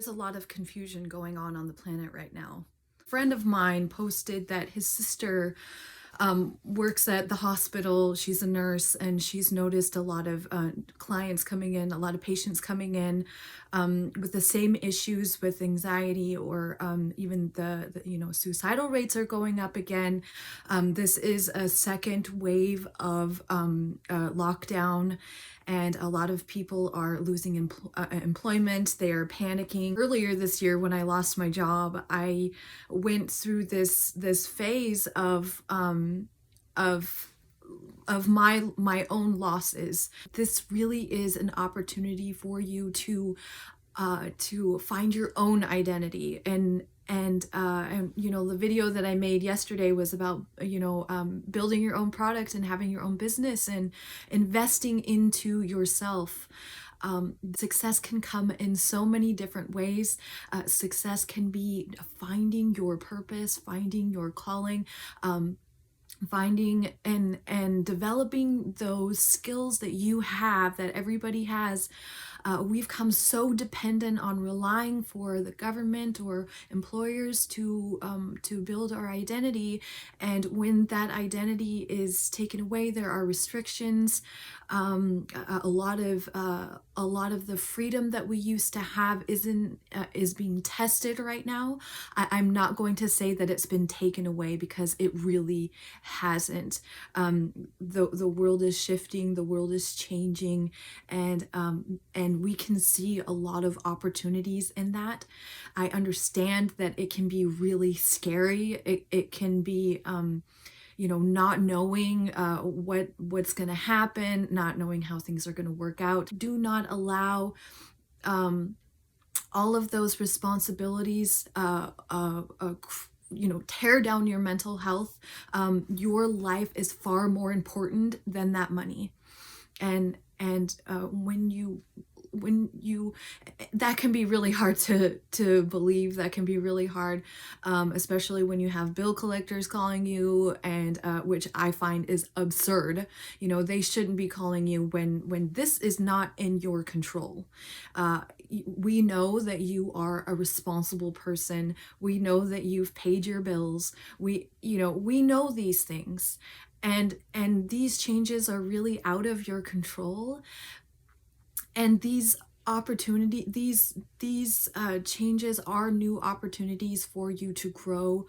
There's a lot of confusion going on the planet right now. A friend of mine posted that his sister works at the hospital. She's a nurse, and she's noticed a lot of clients coming in, a lot of patients coming in with the same issues with anxiety, or even the suicidal rates are going up again. This is a second wave of lockdown, and a lot of people are losing employment. They are panicking. Earlier this year, when I lost my job, I went through this phase of my own losses. This really is an opportunity for you to find your own identity. And the video that I made yesterday was about building your own product and having your own business and investing into yourself. Success can come in so many different ways. Success can be finding your purpose, finding your calling, finding and developing those skills that you have, that everybody has. We've come so dependent on relying for the government or employers to build our identity, and when that identity is taken away, there are restrictions. A lot of the freedom that we used to have is being tested right now. I'm not going to say that it's been taken away, because it really hasn't. The world is shifting, the world is changing, and we can see a lot of opportunities in that. I understand that it can be really scary. It can be not knowing what's going to happen, not knowing how things are going to work out. Do not allow all of those responsibilities tear down your mental health. Your life is far more important than that money. And when you that can be really hard to believe. That can be really hard, especially when you have bill collectors calling you, and which I find is absurd. They shouldn't be calling you when this is not in your control. We know that you are a responsible person. We know that you've paid your bills. We know these things, and these changes are really out of your control. And these changes are new opportunities for you to grow.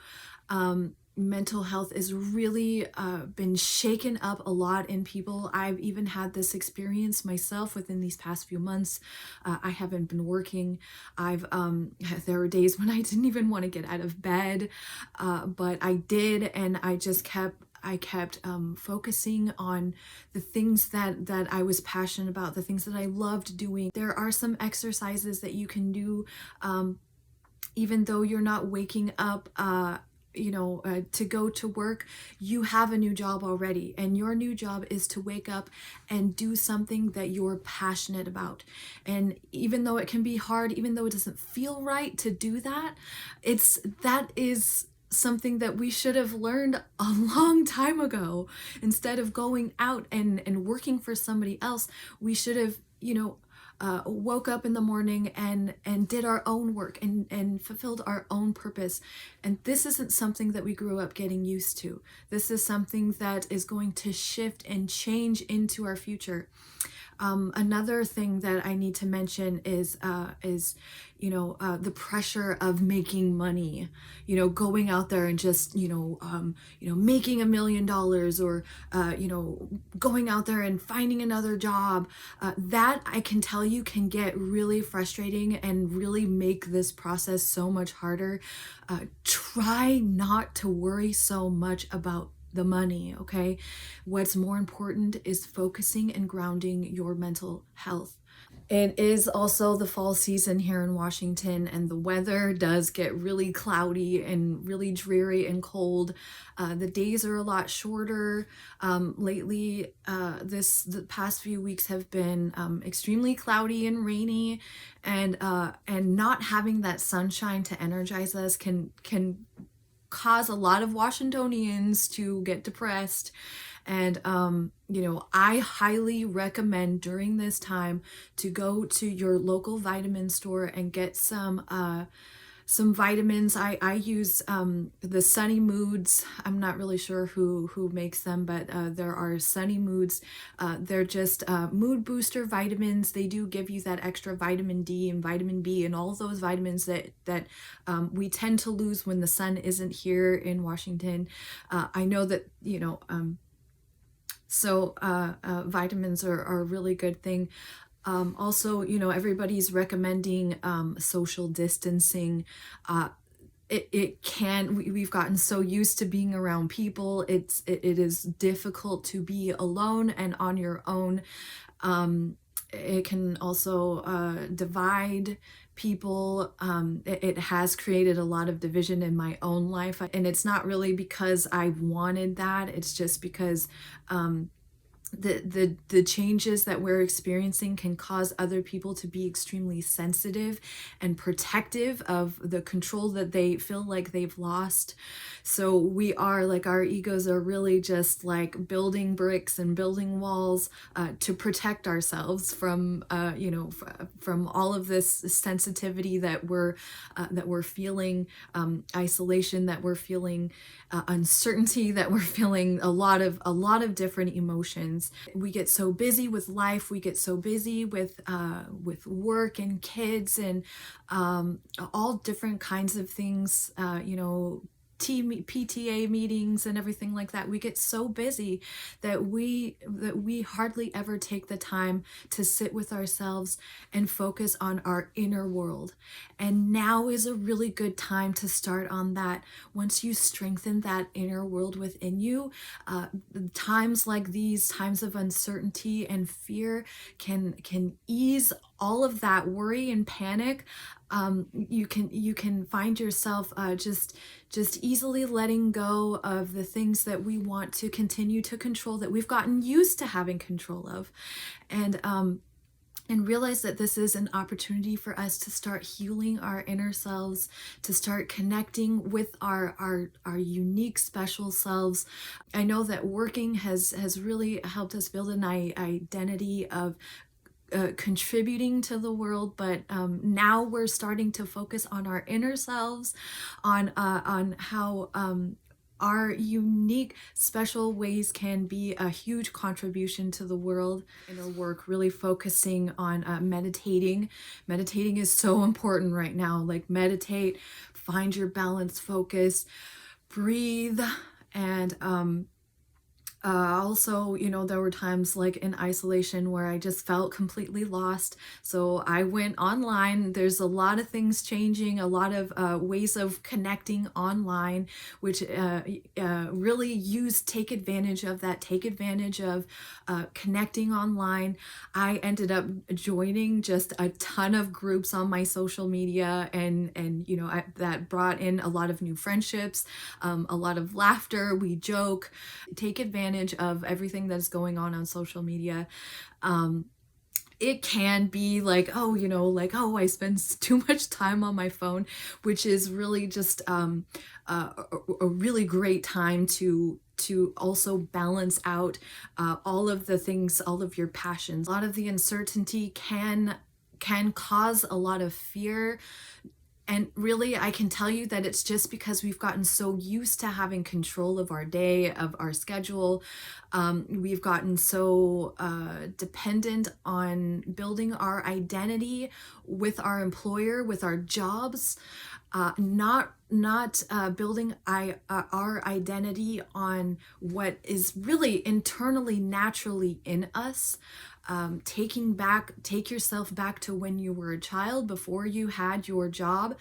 Mental health is really been shaken up a lot in people. I've even had this experience myself within these past few months. I haven't been working. There were days when I didn't even want to get out of bed, but I did, and I kept focusing on the things that I was passionate about, the things that I loved doing. There are some exercises that you can do, even though you're not waking up to go to work. You have a new job already, and your new job is to wake up and do something that you're passionate about. And even though it can be hard, even though it doesn't feel right to do that, that is something that we should have learned a long time ago. Instead of going out and working for somebody else, we should have woke up in the morning and did our own work and fulfilled our own purpose. And this isn't something that we grew up getting used to. This is something that is going to shift and change into our future. Another thing that I need to mention is the pressure of making money, going out there and just, making $1 million, or, going out there and finding another job. That, I can tell you, can get really frustrating and really make this process so much harder. Try not to worry so much about the money, okay? What's more important is focusing and grounding your mental health. It is also the fall season here in Washington, and the weather does get really cloudy and really dreary and cold. The days are a lot shorter. Lately, the past few weeks have been extremely cloudy and rainy, and not having that sunshine to energize us can cause a lot of Washingtonians to get depressed. And, I highly recommend during this time to go to your local vitamin store and get some vitamins. I use the Sunny Moods. I'm not really sure who makes them, but there are Sunny Moods. They're just mood booster vitamins. They do give you that extra vitamin D and vitamin B and all those vitamins that we tend to lose when the sun isn't here in Washington. I know that vitamins are a really good thing. Also, everybody's recommending social distancing. We've gotten so used to being around people. It is difficult to be alone and on your own. It can also divide people. It has created a lot of division in my own life, and it's not really because I wanted that. It's just because the changes that we're experiencing can cause other people to be extremely sensitive and protective of the control that they feel like they've lost. So we are like, our egos are really just like building bricks and building walls to protect ourselves from from all of this sensitivity that we're feeling, isolation that we're feeling, uncertainty that we're feeling, a lot of different emotions. We get so busy with life, we get so busy with work and kids and all different kinds of things, PTA meetings and everything like that. We get so busy that we hardly ever take the time to sit with ourselves and focus on our inner world. And now is a really good time to start on that. Once you strengthen that inner world within you, times like these, times of uncertainty and fear, can ease all of that worry and panic. You can find yourself just easily letting go of the things that we want to continue to control, that we've gotten used to having control of, and realize that this is an opportunity for us to start healing our inner selves, to start connecting with our unique, special selves. I know that working has really helped us build an identity of contributing to the world, but now we're starting to focus on our inner selves, on how our unique, special ways can be a huge contribution to the world. In our work, really focusing on meditating. Meditating is so important right now. Like, meditate, find your balance, focus, breathe, and also, there were times like in isolation where I just felt completely lost. So I went online. There's a lot of things changing, a lot of ways of connecting online, which really take advantage of that, take advantage of connecting online. I ended up joining just a ton of groups on my social media, and that brought in a lot of new friendships, a lot of laughter. We joke, take advantage of everything that's going on social media. It can be like, oh, I spend too much time on my phone, which is really just a really great time to also balance out all of the things, all of your passions. A lot of the uncertainty can cause a lot of fear. And really, I can tell you that it's just because we've gotten so used to having control of our day, of our schedule. We've gotten so dependent on building our identity with our employer, with our jobs, not building our identity on what is really internally, naturally in us. Take yourself back to when you were a child, before you had your job.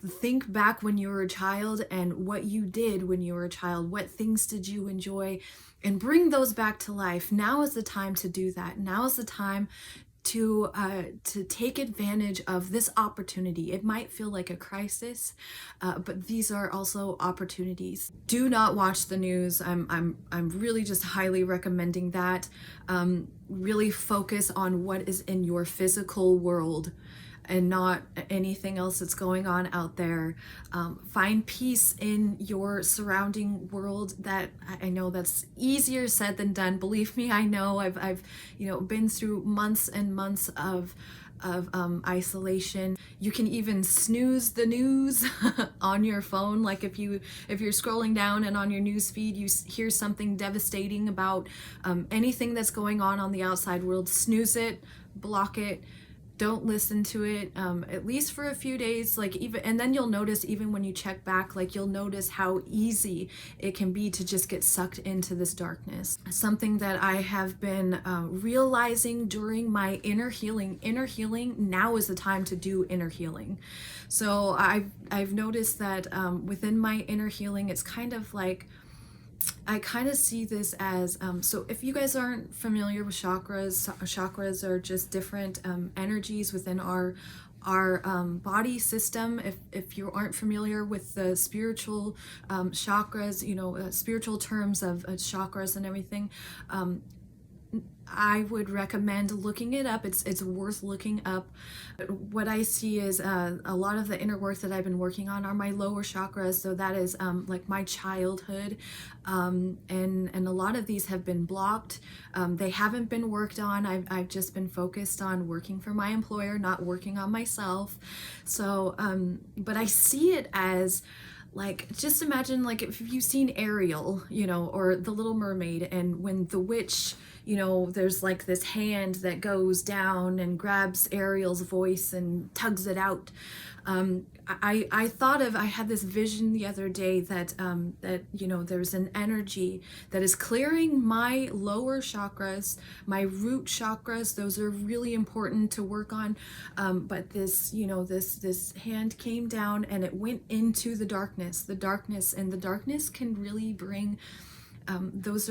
Think back when you were a child and what you did when you were a child. What things did you enjoy? And bring those back to life. Now is the time to do that. Now is the time to take advantage of this opportunity. It might feel like a crisis, but these are also opportunities. Do not watch the news. I'm really just highly recommending that. Really focus on what is in your physical world. and not anything else that's going on out there. Find peace in your surrounding world. That I know that's easier said than done. Believe me, I know. I've been through months and months of isolation. You can even snooze the news on your phone. Like if you're scrolling down and on your news feed you hear something devastating about anything that's going on the outside world, snooze it, block it, don't listen to it, at least for a few days. Like even, and then you'll notice, even when you check back, like you'll notice how easy it can be to just get sucked into this darkness. Something that I have been realizing during my inner healing, now is the time to do inner healing. So I've noticed that within my inner healing, it's kind of like, I kind of see this as, so if you guys aren't familiar with chakras, chakras are just different energies within our body system. If you aren't familiar with the spiritual chakras, spiritual terms of chakras and everything, I would recommend looking it up. It's worth looking up. What I see is a lot of the inner work that I've been working on are my lower chakras. So that is like my childhood, and a lot of these have been blocked. They haven't been worked on. I've just been focused on working for my employer, not working on myself. So, but I see it as, like, just imagine, like, if you've seen Ariel, or The Little Mermaid, and when the witch, there's like this hand that goes down and grabs Ariel's voice and tugs it out. I had this vision the other day that there's an energy that is clearing my lower chakras, my root chakras. Those are really important to work on. But this hand came down and it went into the darkness, and the darkness can really bring, those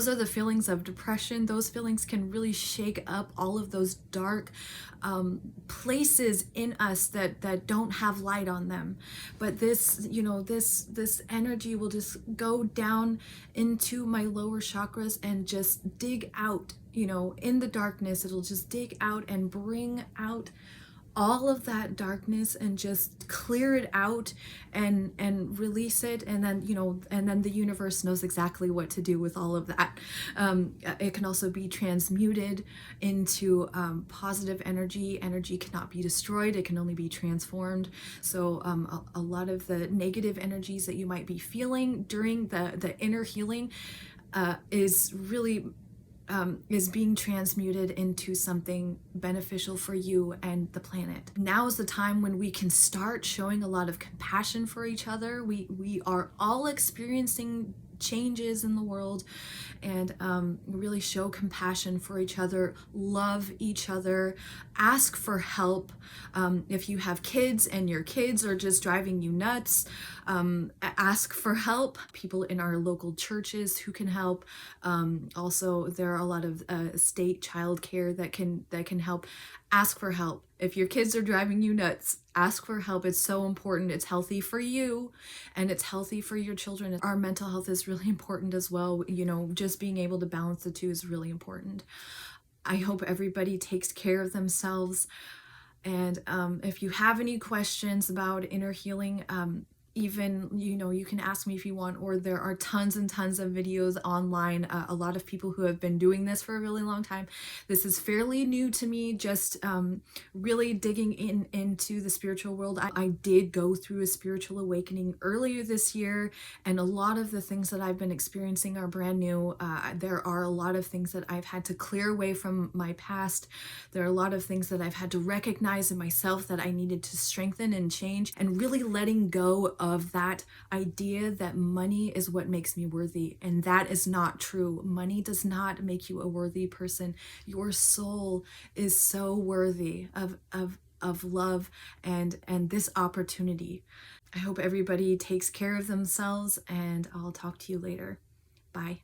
are the feelings of depression. Those feelings can really shake up all of those dark places in us that don't have light on them. But this energy will just go down into my lower chakras and just dig out, in the darkness. It'll just dig out and bring out all of that darkness and just clear it out and release it. And then the universe knows exactly what to do with all of that. It can also be transmuted into positive energy. Energy cannot be destroyed, it can only be transformed. So a lot of the negative energies that you might be feeling during the inner healing is really is being transmuted into something beneficial for you and the planet. Now is the time when we can start showing a lot of compassion for each other. We are all experiencing changes in the world, and really show compassion for each other, love each other, ask for help. If you have kids and your kids are just driving you nuts, ask for help. People in our local churches who can help. Also, there are a lot of state childcare that can help. Ask for help. If your kids are driving you nuts, ask for help. It's so important. It's healthy for you and it's healthy for your children. Our mental health is really important as well. Just being able to balance the two is really important. I hope everybody takes care of themselves. And if you have any questions about inner healing, even, you can ask me if you want, or there are tons and tons of videos online. A lot of people who have been doing this for a really long time. This is fairly new to me, just really digging into the spiritual world. I did go through a spiritual awakening earlier this year, and a lot of the things that I've been experiencing are brand new. There are a lot of things that I've had to clear away from my past. There are a lot of things that I've had to recognize in myself that I needed to strengthen and change, and really letting go of that idea that money is what makes me worthy. And that is not true. Money does not make you a worthy person. Your soul is so worthy of love and this opportunity. I hope everybody takes care of themselves, and I'll talk to you later. Bye.